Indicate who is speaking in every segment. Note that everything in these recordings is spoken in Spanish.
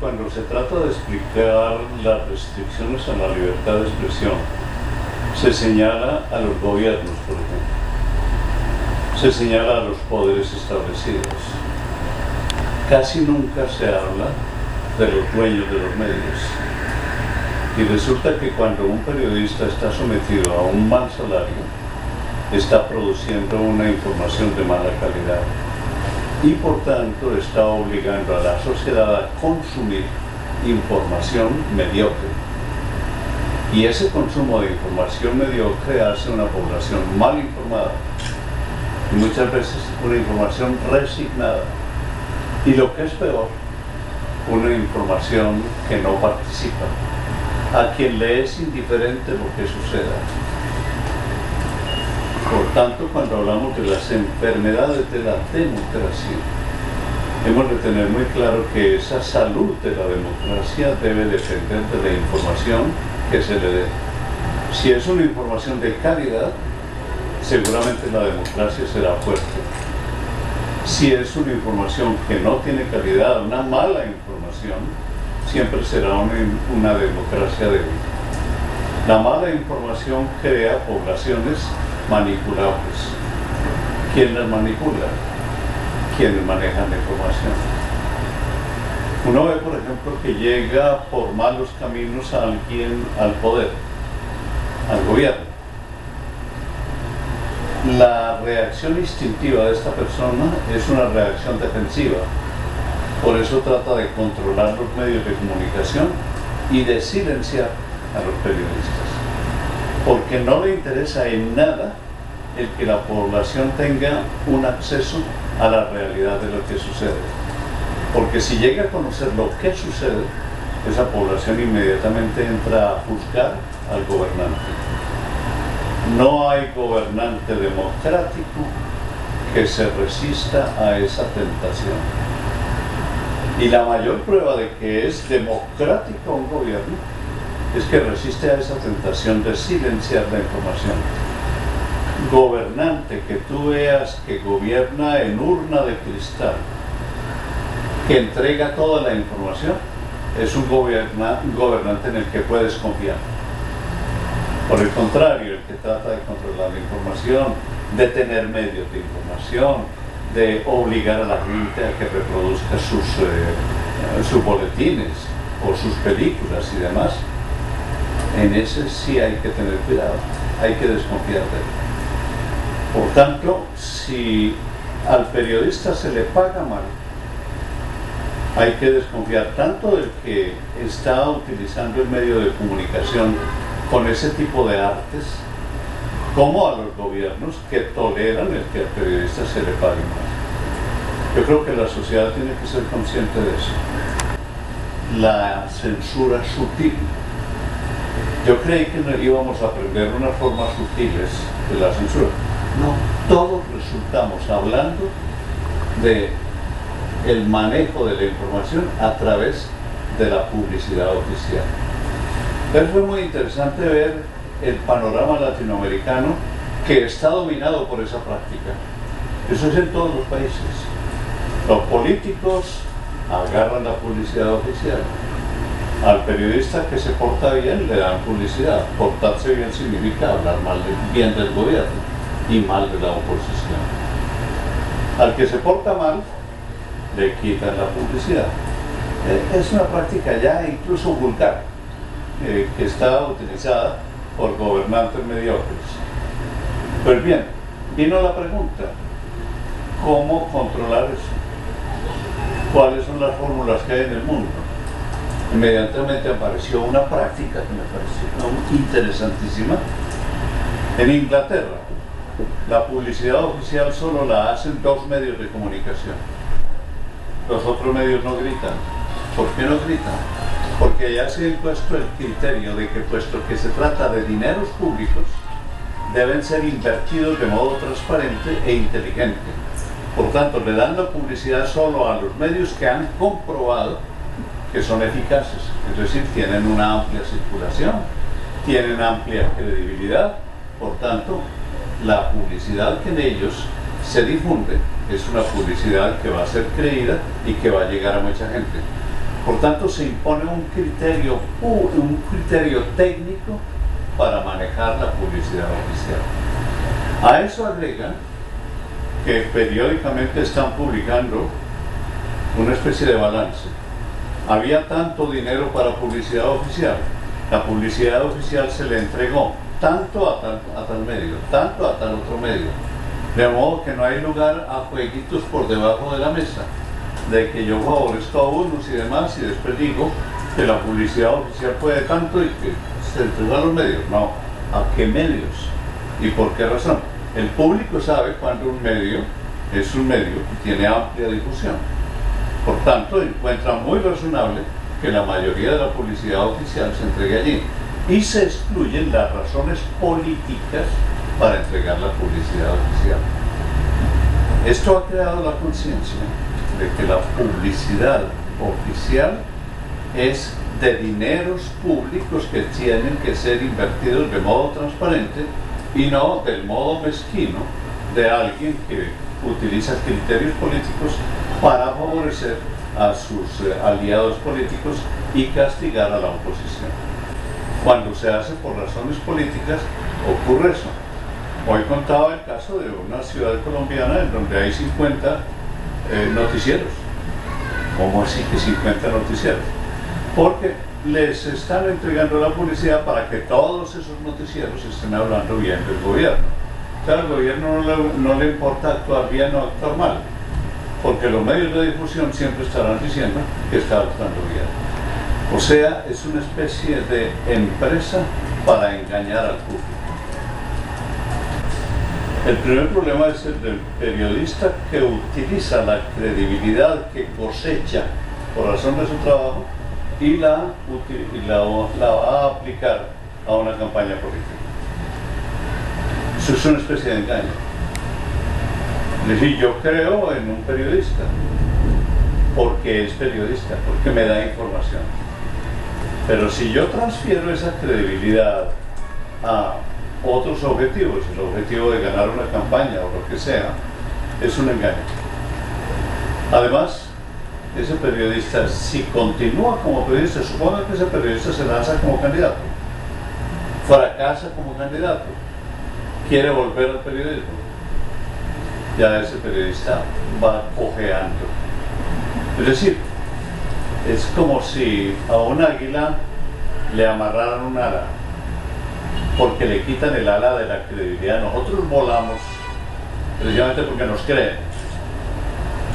Speaker 1: cuando se trata de explicar las restricciones a la libertad de expresión, se señala a los gobiernos, por ejemplo, se señala a los poderes establecidos. Casi nunca se habla de los dueños de los medios. Y resulta que cuando un periodista está sometido a un mal salario, está produciendo una información de mala calidad y por tanto está obligando a la sociedad a consumir información mediocre. Y ese consumo de información mediocre hace una población mal informada y muchas veces una información resignada. Y lo que es peor, una información que no participa, a quien le es indiferente lo que suceda. Por tanto, cuando hablamos de las enfermedades de la democracia, hemos de tener muy claro que esa salud de la democracia debe depender de la información que se le dé. Si es una información de calidad, seguramente la democracia será fuerte. Si es una información que no tiene calidad, una mala información, siempre será una democracia débil. La mala información crea poblaciones manipulables. ¿Quién las manipula? Quienes manejan la información. Uno ve, por ejemplo, que llega por malos caminos a alguien al poder, al gobierno. La reacción instintiva de esta persona es una reacción defensiva. Por eso trata de controlar los medios de comunicación y de silenciar a los periodistas. Porque no le interesa en nada el que la población tenga un acceso a la realidad de lo que sucede. Porque si llega a conocer lo que sucede, esa población inmediatamente entra a juzgar al gobernante. No hay gobernante democrático que se resista a esa tentación. Y la mayor prueba de que es democrático un gobierno es que resiste a esa tentación de silenciar la información. Gobernante que tú veas que gobierna en urna de cristal, que entrega toda la información, es un gobernante en el que puedes confiar. Por el contrario, el que trata de controlar la información, de tener medios de información, de obligar a la gente a que reproduzca sus boletines o sus películas y demás, en ese sí hay que tener cuidado, hay que desconfiar de él. Por tanto, si al periodista se le paga mal, hay que desconfiar tanto del que está utilizando el medio de comunicación con ese tipo de artes, como a los gobiernos que toleran el que al periodista se le pague más. Yo creo que la sociedad tiene que ser consciente de eso. La censura sutil. Yo creí que íbamos a aprender unas formas sutiles de la censura. No, todos resultamos hablando de el manejo de la información a través de la publicidad oficial. Pero fue muy interesante ver el panorama latinoamericano que está dominado por esa práctica. Eso es en todos los países. Los políticos agarran la publicidad oficial. Al periodista que se porta bien le dan publicidad. Portarse bien significa hablar bien del gobierno y mal de la oposición. Al que se porta mal, le quitan la publicidad. Es una práctica ya incluso vulgar, que está utilizada por gobernantes mediocres. Pues bien, vino la pregunta, ¿cómo controlar eso? ¿Cuáles son las fórmulas que hay en el mundo? Inmediatamente apareció una práctica que me pareció interesantísima. En Inglaterra, la publicidad oficial solo la hacen 2 medios de comunicación. Los otros medios no gritan. ¿Por qué no gritan? Porque ya se ha impuesto el criterio de que, puesto que se trata de dineros públicos, deben ser invertidos de modo transparente e inteligente. Por tanto, le dan la publicidad solo a los medios que han comprobado que son eficaces, es decir, tienen una amplia circulación, tienen amplia credibilidad. Por tanto, la publicidad que en ellos se difunde es una publicidad que va a ser creída y que va a llegar a mucha gente. Por tanto, se impone un criterio técnico para manejar la publicidad oficial. A eso agrega que periódicamente están publicando una especie de balance. Había tanto dinero para publicidad oficial, la publicidad oficial se le entregó tanto a tal medio, tanto a tal otro medio, de modo que no hay lugar a jueguitos por debajo de la mesa, de que yo favorezco a unos y demás y después digo que la publicidad oficial puede tanto y que se entrega a los medios. No, ¿a qué medios? ¿Y por qué razón? El público sabe cuando un medio es un medio que tiene amplia difusión. Por tanto, encuentra muy razonable que la mayoría de la publicidad oficial se entregue allí y se excluyen las razones políticas para entregar la publicidad oficial. Esto ha creado la conciencia de que la publicidad oficial es de dineros públicos que tienen que ser invertidos de modo transparente y no del modo mezquino de alguien que utiliza criterios políticos para favorecer a sus aliados políticos y castigar a la oposición. Cuando se hace por razones políticas, ocurre eso. Hoy contaba el caso de una ciudad colombiana en donde hay 50 noticieros. ¿Cómo así que 50 noticieros? Porque les están entregando la publicidad para que todos esos noticieros estén hablando bien del gobierno. Claro, al gobierno no le importa actuar bien o actuar mal, porque los medios de difusión siempre estarán diciendo que está actuando bien. O sea, es una especie de empresa para engañar al público. El primer problema es el del periodista que utiliza la credibilidad que cosecha por razón de su trabajo y la va a aplicar a una campaña política. Eso es una especie de engaño. Es decir, yo creo en un periodista porque es periodista, porque me da información. Pero si yo transfiero esa credibilidad a otros objetivos, el objetivo de ganar una campaña o lo que sea, es un engaño. Además, ese periodista, si continúa como periodista, suponga que ese periodista se lanza como candidato, fracasa como candidato, quiere volver al periodismo, ya ese periodista va cojeando. Es decir, es como si a un águila le amarraran un ala, porque le quitan el ala de la credibilidad. Nosotros volamos precisamente porque nos creen.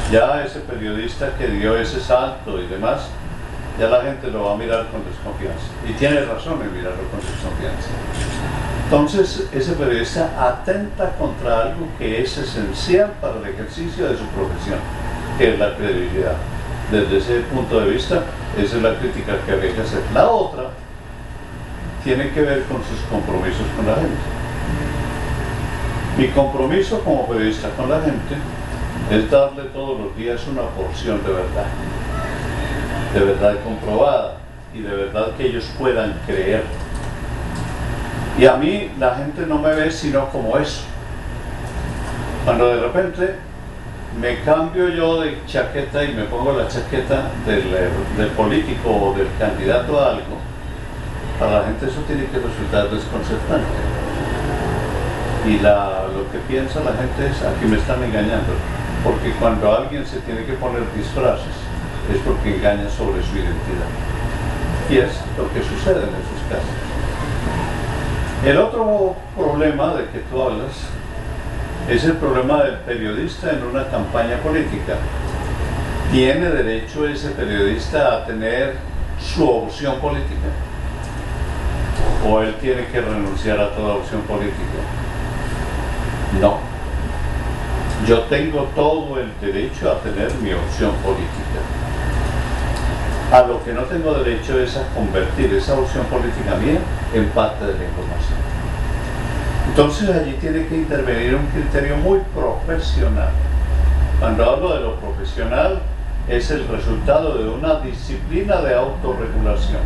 Speaker 1: Ya ese periodista que dio ese salto y demás, ya la gente lo va a mirar con desconfianza. Y tiene razón en mirarlo con desconfianza. Entonces, ese periodista atenta contra algo que es esencial para el ejercicio de su profesión, que es la credibilidad. Desde ese punto de vista, esa es la crítica que habría que hacer. La otra tiene que ver con sus compromisos con la gente. Mi compromiso como periodista con la gente es darle todos los días una porción de verdad comprobada y de verdad que ellos puedan creer. Y a mí la gente no me ve sino como eso. Cuando de repente me cambio yo de chaqueta y me pongo la chaqueta del político o del candidato a algo, para la gente eso tiene que resultar desconcertante. Y lo que piensa la gente es, aquí me están engañando, porque cuando alguien se tiene que poner disfraces es porque engaña sobre su identidad. Y es lo que sucede en esos casos. El otro problema de que tú hablas es el problema del periodista en una campaña política. ¿Tiene derecho ese periodista a tener su opción política? ¿O él tiene que renunciar a toda opción política? No. Yo tengo todo el derecho a tener mi opción política. A lo que no tengo derecho es a convertir esa opción política mía en parte de la información. Entonces allí tiene que intervenir un criterio muy profesional. Cuando hablo de lo profesional, es el resultado de una disciplina de autorregulación.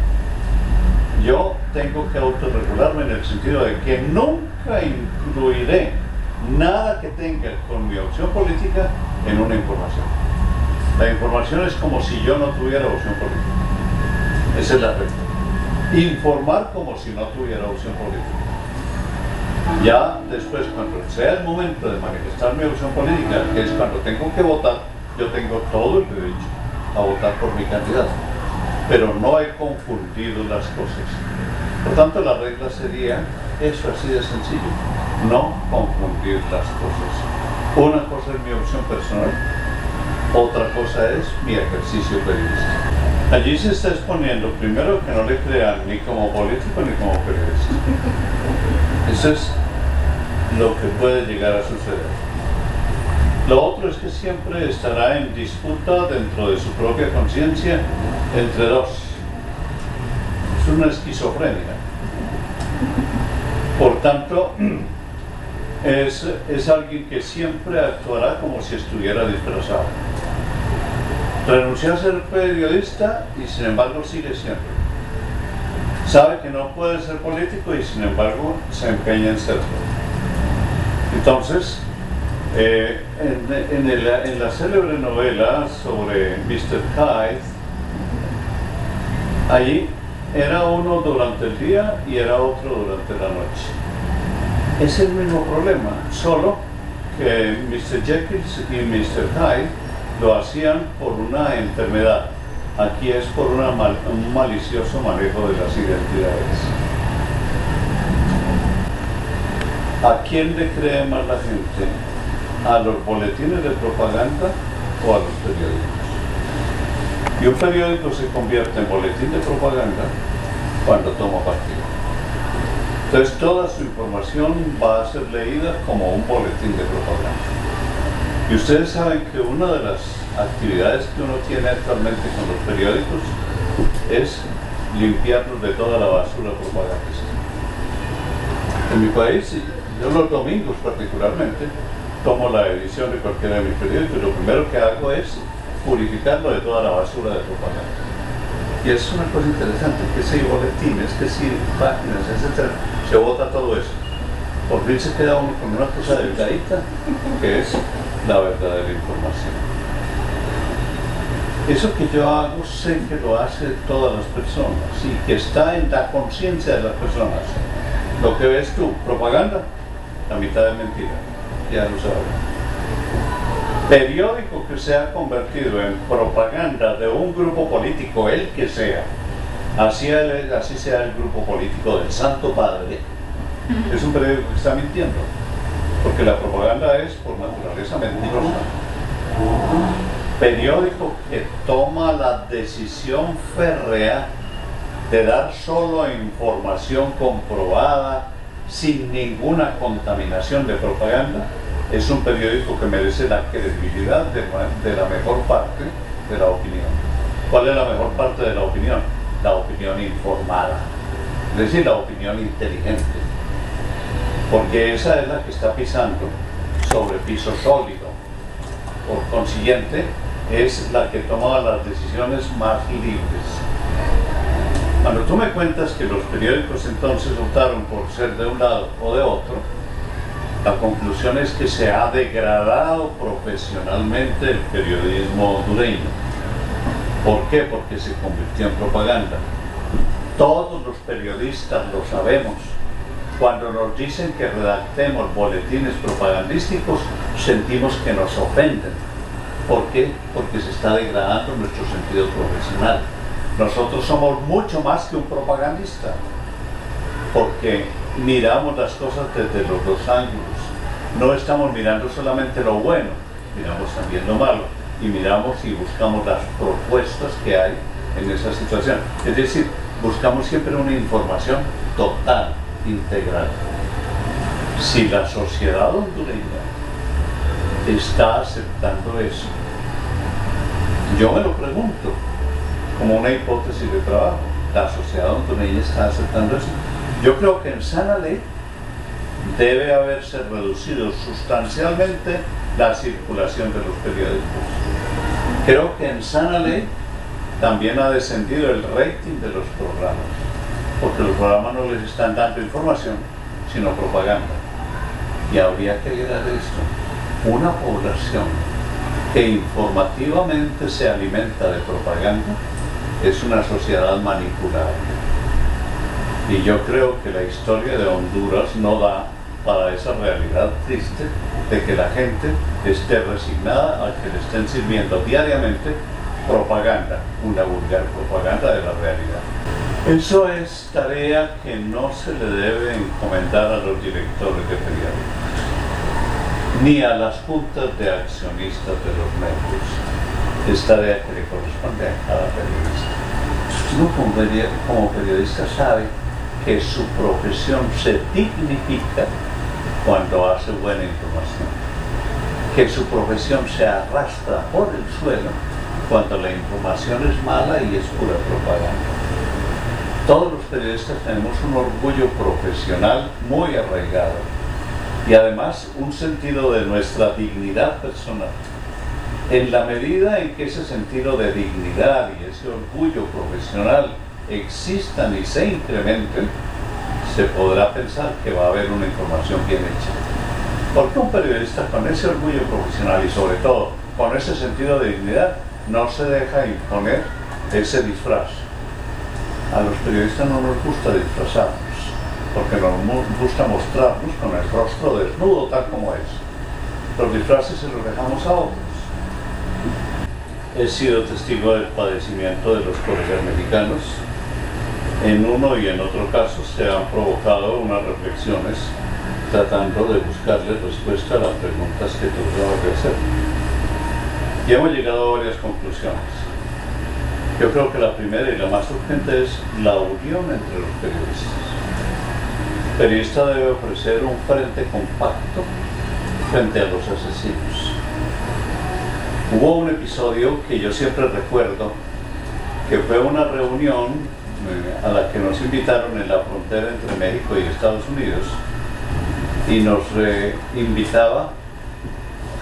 Speaker 1: Yo tengo que autorregularme en el sentido de que nunca incluiré nada que tenga con mi opción política en una información. La información es como si yo no tuviera opción política. Esa es la regla. Informar como si no tuviera opción política. Ya después, cuando sea el momento de manifestar mi opción política, que es cuando tengo que votar, yo tengo todo el derecho a votar por mi candidato. Pero no he confundido las cosas. Por tanto, la regla sería eso, así de sencillo. No confundir las cosas. Una cosa es mi opción personal, otra cosa es mi ejercicio periodístico. Allí se está exponiendo, primero, que no le crean ni como político ni como periodista. Eso es lo que puede llegar a suceder. Lo otro es que siempre estará en disputa dentro de su propia conciencia entre dos. Es una esquizofrenia. Por tanto, es alguien que siempre actuará como si estuviera disfrazado. Renunció a ser periodista y sin embargo sigue siendo. Sabe que no puede ser político y sin embargo se empeña en serlo. Entonces, en la célebre novela sobre Mr. Hyde, allí era uno durante el día y era otro durante la noche. Es el mismo problema, solo que Mr. Jekyll y Mr. Hyde lo hacían por una enfermedad. Aquí es por un malicioso manejo de las identidades. ¿A quién le cree más la gente? ¿A los boletines de propaganda o a los periódicos? Y un periódico se convierte en boletín de propaganda cuando toma partido. Entonces toda su información va a ser leída como un boletín de propaganda. Y ustedes saben que una de las actividades que uno tiene actualmente con los periódicos es limpiarlos de toda la basura propagandística. En mi país, yo los domingos particularmente, tomo la edición de cualquiera de mis periódicos y lo primero que hago es purificarlo de toda la basura de propaganda. Y es una cosa interesante, que si boletines, que si páginas, etc., se bota todo eso. Por fin se queda uno con una cosa delgadita, que es la verdadera información. Eso que yo hago, sé que lo hacen todas las personas y que está en la conciencia de las personas. Lo que ves tú, propaganda, la mitad es mentira, ya lo sabes. Periódico que se ha convertido en propaganda de un grupo político, el que sea, así sea el grupo político del Santo Padre, es un periódico que está mintiendo, porque la propaganda es por naturaleza mentirosa. Periódico que toma la decisión férrea de dar solo información comprobada, sin ninguna contaminación de propaganda, es un periódico que merece la credibilidad de la mejor parte de la opinión. ¿Cuál es la mejor parte de la opinión? La opinión informada, es decir, la opinión inteligente, porque esa es la que está pisando sobre piso sólido. Por consiguiente, es la que toma las decisiones más libres. Cuando tú me cuentas que los periódicos entonces optaron por ser de un lado o de otro, la conclusión es que se ha degradado profesionalmente el periodismo hondureño. ¿Por qué? Porque se convirtió en propaganda. Todos los periodistas lo sabemos. Cuando nos dicen que redactemos boletines propagandísticos, sentimos que nos ofenden. ¿Por qué? Porque se está degradando nuestro sentido profesional. Nosotros somos mucho más que un propagandista, porque miramos las cosas desde los dos ángulos. No estamos mirando solamente lo bueno, miramos también lo malo, y miramos y buscamos las propuestas que hay en esa situación. Es decir, buscamos siempre una información total, integral. Si la sociedad hondureña está aceptando eso, yo me lo pregunto como una hipótesis de trabajo. La sociedad hondureña está aceptando eso. Yo creo que en sana ley debe haberse reducido sustancialmente la circulación de los periódicos. Creo que en sana ley también ha descendido el rating de los programas, porque los programas no les están dando información, sino propaganda. Y habría que agregar esto: una población que informativamente se alimenta de propaganda es una sociedad manipulable. Y yo creo que la historia de Honduras no da para esa realidad triste de que la gente esté resignada a que le estén sirviendo diariamente propaganda, una vulgar propaganda de la realidad. Eso es tarea que no se le debe encomendar a los directores de periódicos, ni a las juntas de accionistas de los medios. Es tarea que le corresponde a cada periodista. Uno como periodista sabe que su profesión se dignifica cuando hace buena información, que su profesión se arrastra por el suelo cuando la información es mala y es pura propaganda. Todos los periodistas tenemos un orgullo profesional muy arraigado y además un sentido de nuestra dignidad personal. En la medida en que ese sentido de dignidad y ese orgullo profesional existan y se incrementen, se podrá pensar que va a haber una información bien hecha. Porque un periodista con ese orgullo profesional y sobre todo con ese sentido de dignidad no se deja imponer ese disfraz. A los periodistas no nos gusta disfrazarnos, porque nos gusta mostrarnos con el rostro desnudo tal como es. Los disfraces se los dejamos a otros. He sido testigo del padecimiento de los colegas mexicanos. En uno y en otro caso se han provocado unas reflexiones tratando de buscarle respuesta a las preguntas que tratamos de hacer. Y hemos llegado a varias conclusiones. Yo creo que la primera y la más urgente es la unión entre los periodistas. El periodista debe ofrecer un frente compacto frente a los asesinos. Hubo un episodio que yo siempre recuerdo, que fue una reunión a la que nos invitaron en la frontera entre México y Estados Unidos, y nos invitaba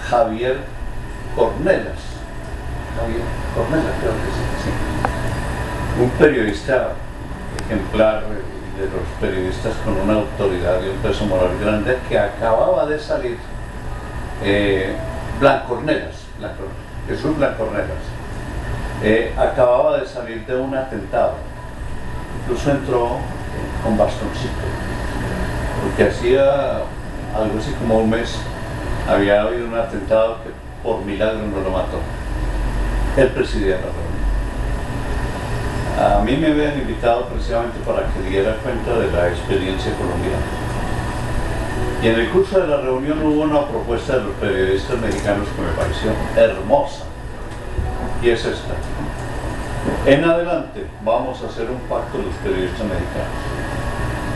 Speaker 1: Javier Cornelas, creo que sí. Un periodista ejemplar de los periodistas con una autoridad y un peso moral grande, que acababa de salir, Jesús Blancornelas, acababa de salir de un atentado, incluso entró con bastoncito, porque hacía algo así como un mes había habido un atentado que por milagro no lo mató. Él presidía la reunión. A mí me habían invitado precisamente para que diera cuenta de la experiencia colombiana. Y en el curso de la reunión hubo una propuesta de los periodistas mexicanos que me pareció hermosa. Y es esta: en adelante vamos a hacer un pacto los periodistas mexicanos.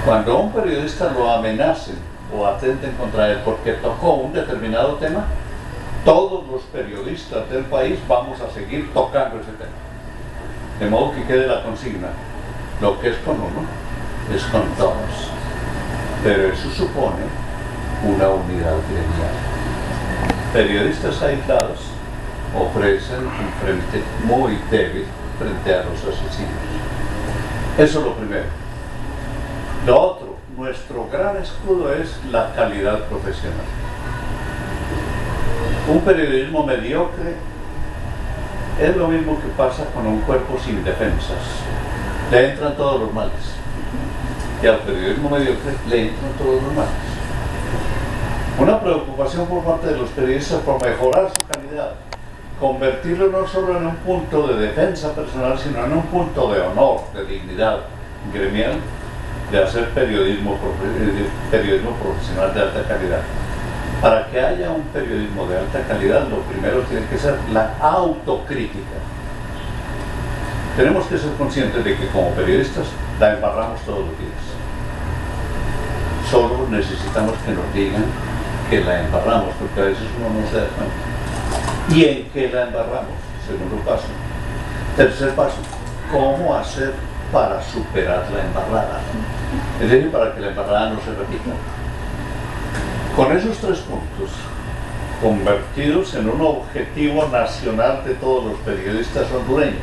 Speaker 1: Cuando a un periodista lo amenacen o atenten contra él porque tocó un determinado tema, todos los periodistas del país vamos a seguir tocando ese tema. De modo que quede la consigna: lo que es con uno es con todos. Pero eso supone una unidad gremial. Periodistas aislados ofrecen un frente muy débil frente a los asesinos. Eso es lo primero. Lo otro, nuestro gran escudo es la calidad profesional. Un periodismo mediocre es lo mismo que pasa con un cuerpo sin defensas. Le entran todos los males. Y al periodismo mediocre le entran todos los males. Una preocupación por parte de los periodistas por mejorar su calidad, convertirlo no solo en un punto de defensa personal, sino en un punto de honor, de dignidad gremial, de hacer periodismo profesional de alta calidad. Para que haya un periodismo de alta calidad, lo primero tiene que ser la autocrítica. Tenemos que ser conscientes de que como periodistas la embarramos todos los días. Solo necesitamos que nos digan que la embarramos, porque a veces uno no se da cuenta. ¿Y en qué la embarramos? Segundo paso. Tercer paso: ¿cómo hacer para superar la embarrada? Es decir, para que la embarrada no se repita. Con esos tres puntos, convertidos en un objetivo nacional de todos los periodistas hondureños,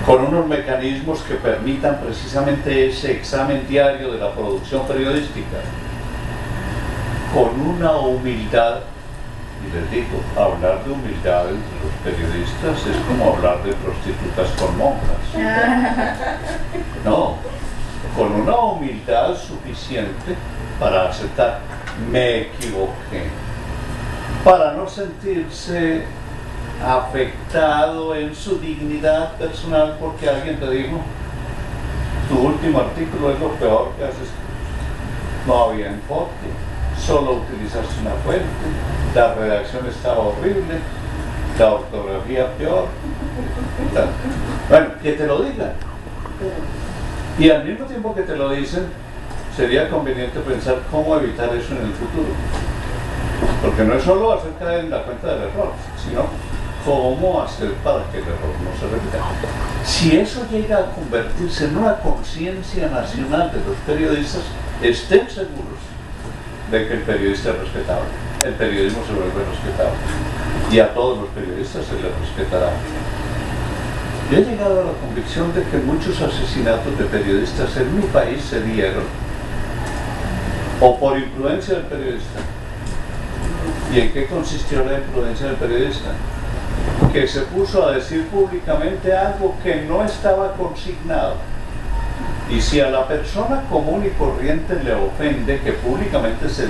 Speaker 1: con unos mecanismos que permitan precisamente ese examen diario de la producción periodística, con una humildad Y les digo, hablar de humildad entre los periodistas es como hablar de prostitutas con monjas. No, con una humildad suficiente para aceptar, me equivoqué, para no sentirse afectado en su dignidad personal porque alguien te dijo, tu último artículo es lo peor que has escrito. No había enfoque, solo utilizaste una fuente, la redacción estaba horrible, la ortografía peor. Bueno, que te lo digan. Y al mismo tiempo que te lo dicen, sería conveniente pensar cómo evitar eso en el futuro. Porque no es solo hacer caer en la cuenta del error, sino cómo hacer para que el error no se repita. Si eso llega a convertirse en una conciencia nacional de los periodistas, estén seguros de que el periodista es respetable, el periodismo se vuelve respetable y a todos los periodistas se les respetará. Yo he llegado a la convicción de que muchos asesinatos de periodistas en mi país se dieron o por imprudencia del periodista. ¿Y en qué consistió la imprudencia del periodista? Que se puso a decir públicamente algo que no estaba consignado. Y si a la persona común y corriente le ofende que públicamente se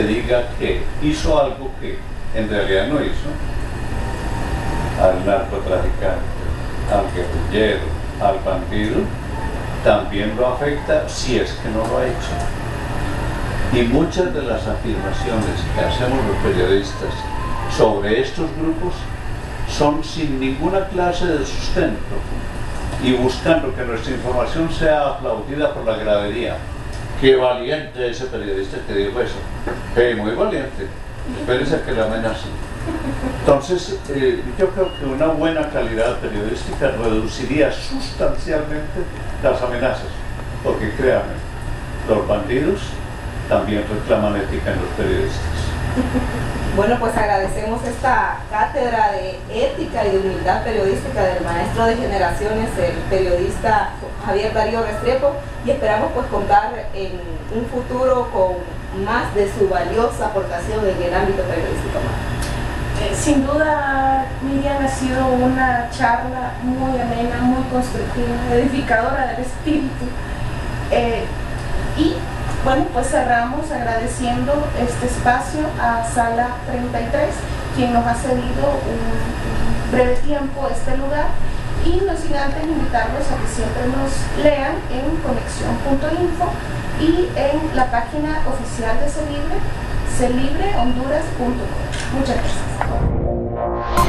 Speaker 1: diga que hizo algo que en realidad no hizo, al narcotraficante, al guerrillero, al bandido, también lo afecta si es que no lo ha hecho. Y muchas de las afirmaciones que hacemos los periodistas sobre estos grupos son sin ninguna clase de sustento y buscando que nuestra información sea aplaudida por la gradería. ¡Qué valiente ese periodista que dijo eso! ¡Hey, muy valiente! Espérense a que le amenacen. Entonces, yo creo que una buena calidad periodística reduciría sustancialmente las amenazas, porque créanme, los bandidos también reclaman ética en los periodistas.
Speaker 2: Bueno, pues agradecemos esta cátedra de ética y de humildad periodística del maestro de generaciones, el periodista Javier Darío Restrepo, y esperamos pues contar en un futuro con más de su valiosa aportación en el ámbito periodístico.
Speaker 3: Sin duda, Miriam, ha sido una charla muy amena, muy constructiva, edificadora del espíritu. Y bueno, pues cerramos agradeciendo este espacio a Sala 33, quien nos ha cedido un breve tiempo este lugar, y no sin antes invitarlos a que siempre nos lean en conexión.info y en la página oficial de CELIBRE, celibreHonduras.com. Muchas gracias.